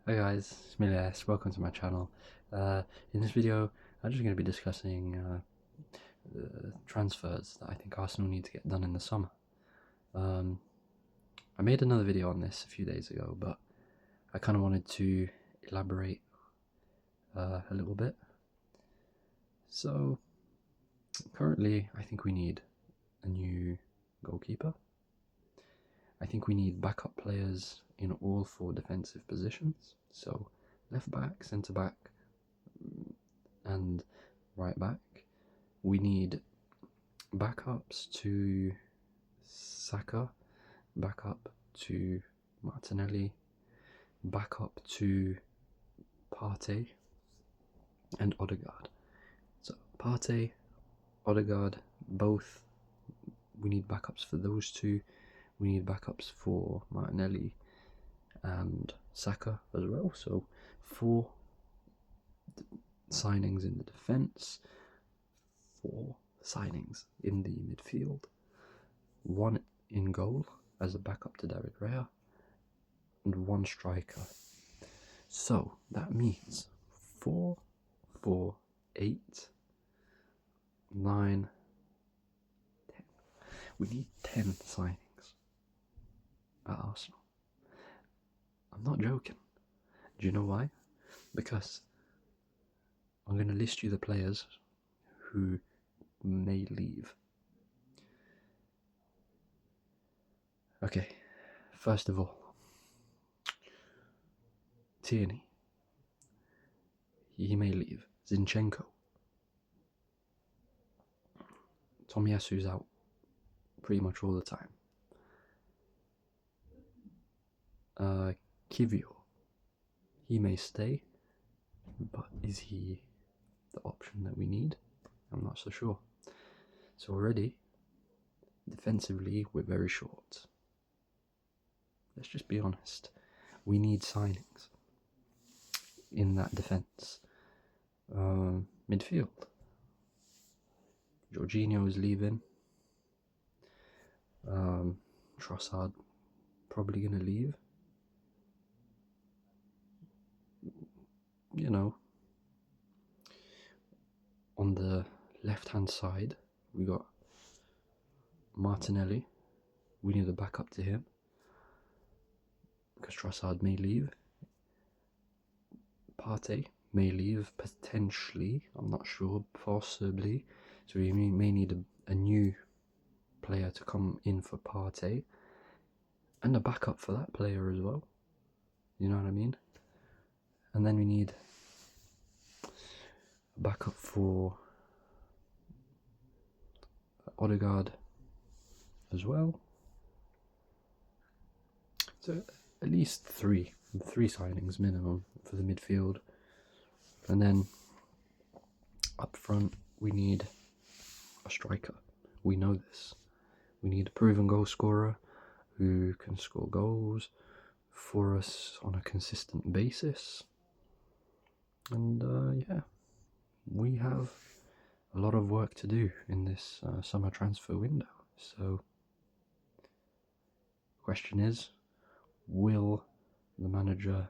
Hi guys, it's Milias, welcome to my channel. In this video, I'm just going to be discussing the transfers that I think Arsenal need to get done in the summer. I made another video on this a few days ago, but I kind of wanted to elaborate a little bit. So, currently, I think we need a new goalkeeper. I think we need backup players in all four defensive positions. So, left back, centre back, and right back. We need backups to Saka, backup to Martinelli, backup to Partey and Odegaard. So Partey, Odegaard, both, we need backups for those two. We need backups for Martinelli and Saka as well. So 4 signings in the defence, 4 signings in the midfield, 1 in goal as a backup to David Raya, and 1 striker. So that means 4, 4, 8, 9, 10. We need 10 signings at Arsenal. I'm not joking. Do you know why? Because I'm going to list you the players who may leave. Okay, first of all, Tierney. He may leave. Zinchenko. Tomiyasu's out pretty much all the time. Kivio. He may stay, but is he the option that we need? I'm not so sure. So already, defensively, we're very short. Let's just be honest. We need signings in that defence. Midfield. Jorginho is leaving. Trossard probably going to leave. You know, on the left-hand side, we got Martinelli. We need a backup to him because Trossard may leave. Partey may leave potentially. I'm not sure. Possibly. So we may need a new player to come in for Partey and a backup for that player as well. You know what I mean? And then we need a backup for Odegaard as well. So at least three signings minimum for the midfield. And then up front we need a striker. We know this. We need a proven goal scorer who can score goals for us on a consistent basis. And yeah, we have a lot of work to do in this summer transfer window. So the question is, will the manager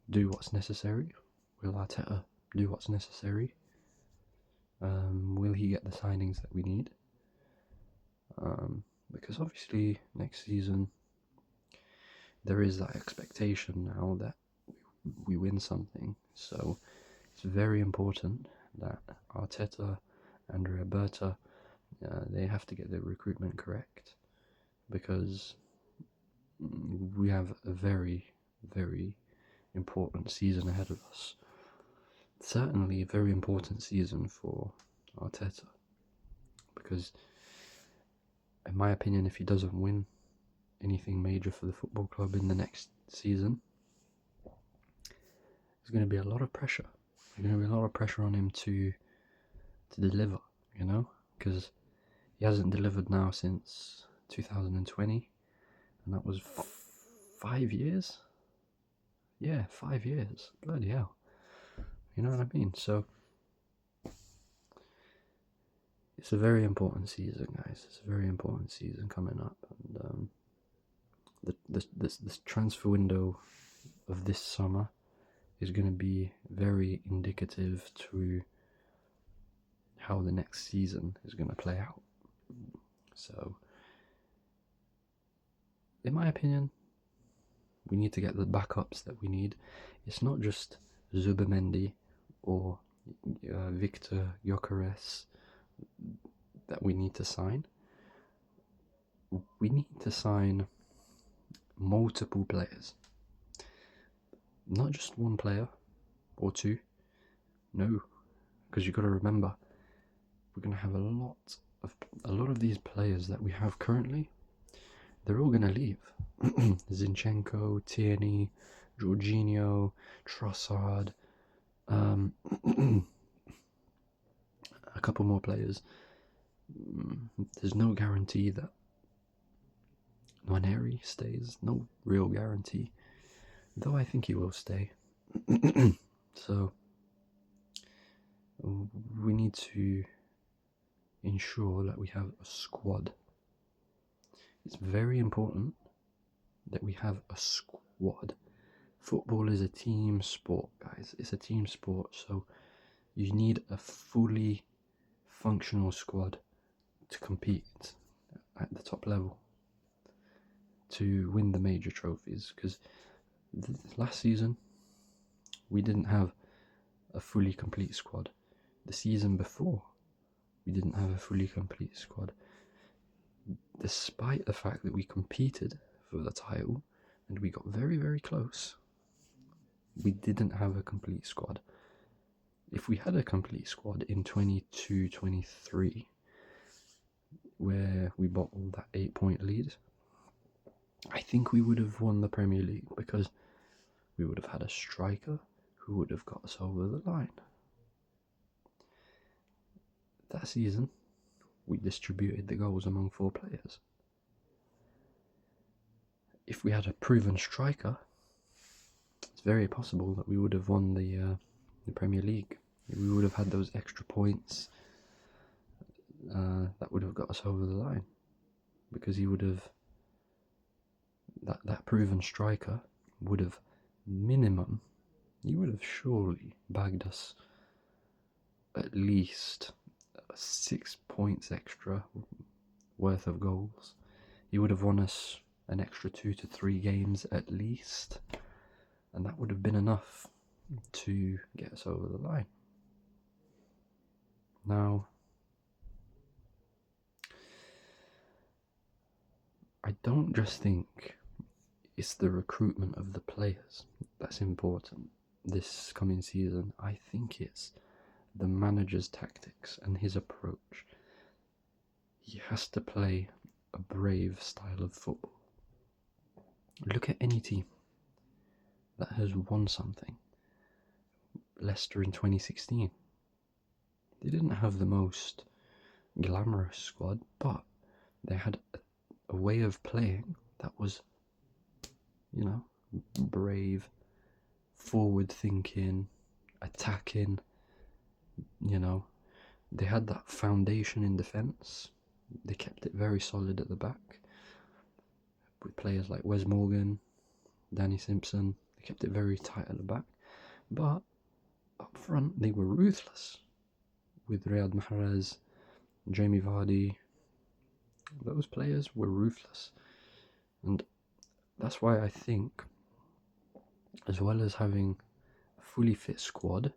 do what's necessary? Will Arteta do what's necessary? Will he get the signings that we need? Because obviously next season there is that expectation now that we win something. So it's very important that Arteta and Roberta, they have to get their recruitment correct, because we have a very, very important season ahead of us. Certainly a very important season for Arteta, because in my opinion, if he doesn't win anything major for the football club in the next season, there's going to be a lot of pressure. There's going to be a lot of pressure on him to deliver, you know, because he hasn't delivered now since 2020, and that was 5 years. Yeah, 5 years. Bloody hell. You know what I mean? So it's a very important season, guys. It's a very important season coming up, and this transfer window of this summer is going to be very indicative to how the next season is going to play out. So, in my opinion, we need to get the backups that we need. It's not just Zubimendi or Victor Gyökeres that we need to sign. We need to sign multiple players. Not just one player or two. No, because you've got to remember, we're going to have a lot of these players that we have currently. They're all going to leave. Zinchenko, Tierney, Jorginho, Trossard, a couple more players. There's no guarantee that Nwaneri stays. No real guarantee. Though I think he will stay. So we need to ensure that we have a squad. It's very important that we have a squad. Football is a team sport, guys. It's a team sport, so you need a fully functional squad to compete at the top level, to win the major trophies. Because last season we didn't have a fully complete squad. The season before we didn't have a fully complete squad, despite the fact that we competed for the title and we got very, very close. We didn't have a complete squad. If we had a complete squad in 22-23, where we bottled that 8-point lead, I think we would have won the Premier League, because we would have had a striker who would have got us over the line. That season, we distributed the goals among 4 players. If we had a proven striker, it's very possible that we would have won the Premier League. We would have had those extra points that would have got us over the line, because he would have, that proven striker would have minimum, he would have surely bagged us at least 6 points extra worth of goals. He would have won us an extra 2 to 3 games at least, and that would have been enough to get us over the line. Now, I don't just think it's the recruitment of the players that's important this coming season. I think it's the manager's tactics and his approach. He has to play a brave style of football. Look at any team that has won something. Leicester in 2016. They didn't have the most glamorous squad, but they had a way of playing that was, brave, forward thinking, attacking. They had that foundation in defence. They kept it very solid at the back with players like Wes Morgan, Danny Simpson. They kept it very tight at the back, but up front they were ruthless with Riyad Mahrez, Jamie Vardy. Those players were ruthless, and that's why I think, as well as having a fully fit squad,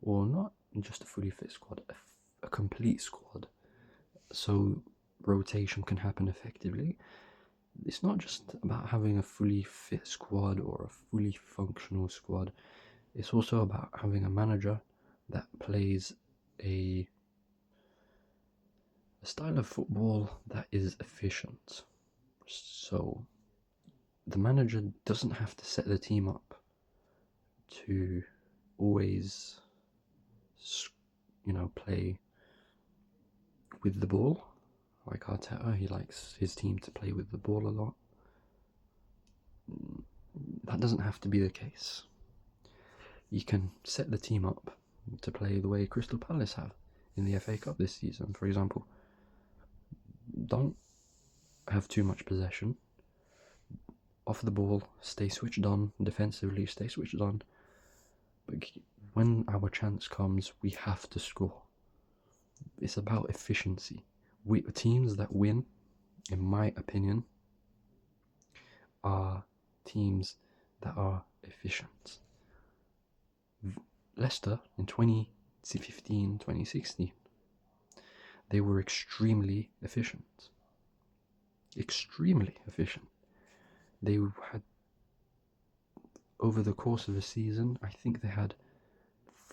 or not just a fully fit squad, a complete squad, so rotation can happen effectively. It's not just about having a fully fit squad or a fully functional squad. It's also about having a manager that plays a style of football that is efficient. So the manager doesn't have to set the team up to always, play with the ball. Like Arteta, he likes his team to play with the ball a lot. That doesn't have to be the case. You can set the team up to play the way Crystal Palace have in the FA Cup this season, for example. Don't have too much possession. off the ball, stay switched on, defensively stay switched on, but when our chance comes, we have to score. It's about efficiency. Teams that win, in my opinion, are teams that are efficient. Leicester in 2015, 2016, they were extremely efficient. Extremely efficient. They had, over the course of a season, I think they had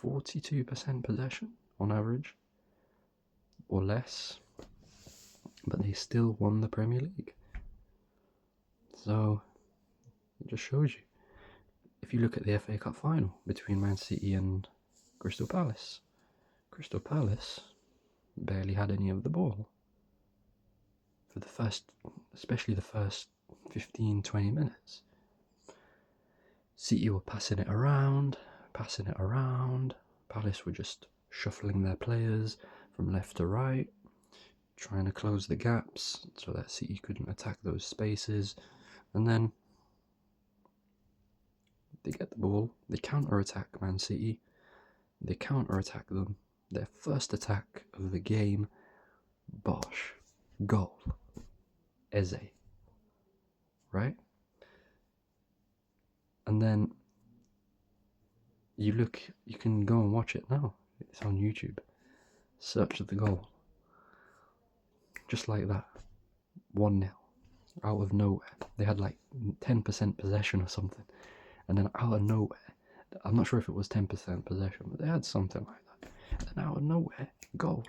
42% possession on average, or less, but they still won the Premier League. So it just shows you. If you look at the FA Cup final between Man City and Crystal Palace barely had any of the ball for the first, especially the first 15-20 minutes. City were passing it around. Palace were just shuffling their players from left to right, trying to close the gaps so that City couldn't attack those spaces. And then they get the ball, they counter-attack Man City, they counter-attack them. Their first attack of the game, bosh, goal, Eze, right? And then you can go and watch it now. It's on YouTube. Search the goal. Just like that. 1-0. Out of nowhere. They had like 10% possession or something. And then out of nowhere, I'm not sure if it was 10% possession, but they had something like that. And out of nowhere, goal.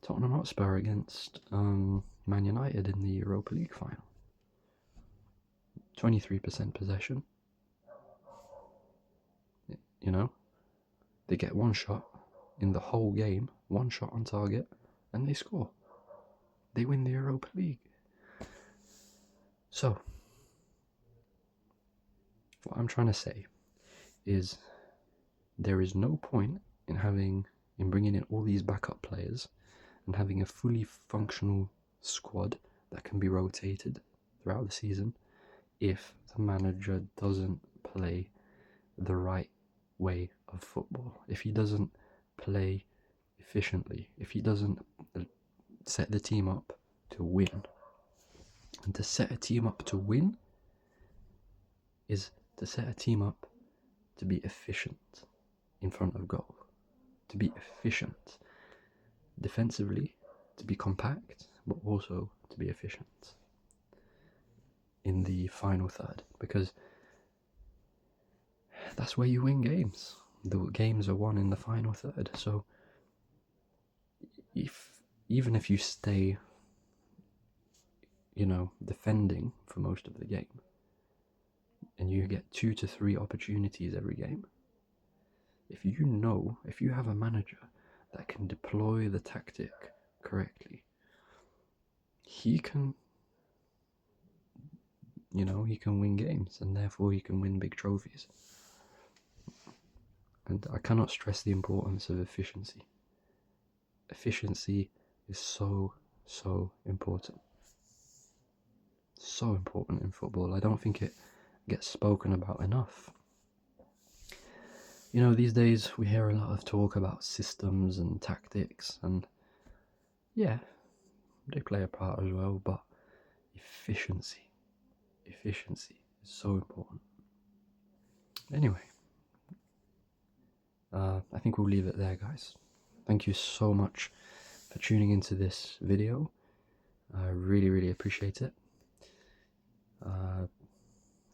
Tottenham Hotspur against Man United in the Europa League final. 23% possession. You know, they get one shot in the whole game, one shot on target, and they score. They win the Europa League. So, what I'm trying to say is there is no point in bringing in all these backup players and having a fully functional squad that can be rotated throughout the season if the manager doesn't play the right way of football, if he doesn't play efficiently, if he doesn't set the team up to win. And to set a team up to win is to set a team up to be efficient in front of goal, to be efficient defensively, to be compact, but also to be efficient in the final third, because that's where you win games. The games are won in the final third. So even if you stay, defending for most of the game, and you get 2 to 3 opportunities every game, if you have a manager that can deploy the tactic correctly, he can win games, and therefore he can win big trophies. And I cannot stress the importance of efficiency. Efficiency is so important. So important in football. I don't think it gets spoken about enough. These days we hear a lot of talk about systems and tactics, and yeah, they play a part as well, but efficiency is so important. Anyway, I think we'll leave it there, guys. Thank you so much for tuning into this video. I really appreciate it.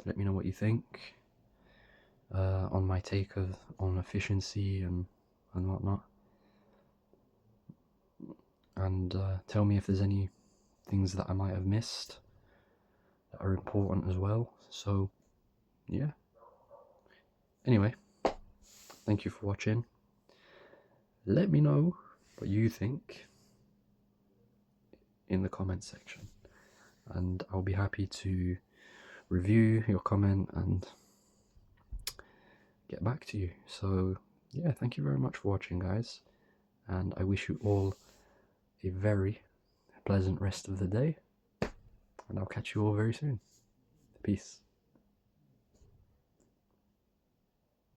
Let me know what you think on my take on efficiency and whatnot, and tell me if there's any things that I might have missed that are important as well. So yeah, anyway, thank you for watching. Let me know what you think in the comment section, and I'll be happy to review your comment and get back to you. So yeah, thank you very much for watching, guys, and I wish you all a very pleasant rest of the day, and I'll catch you all very soon. Peace.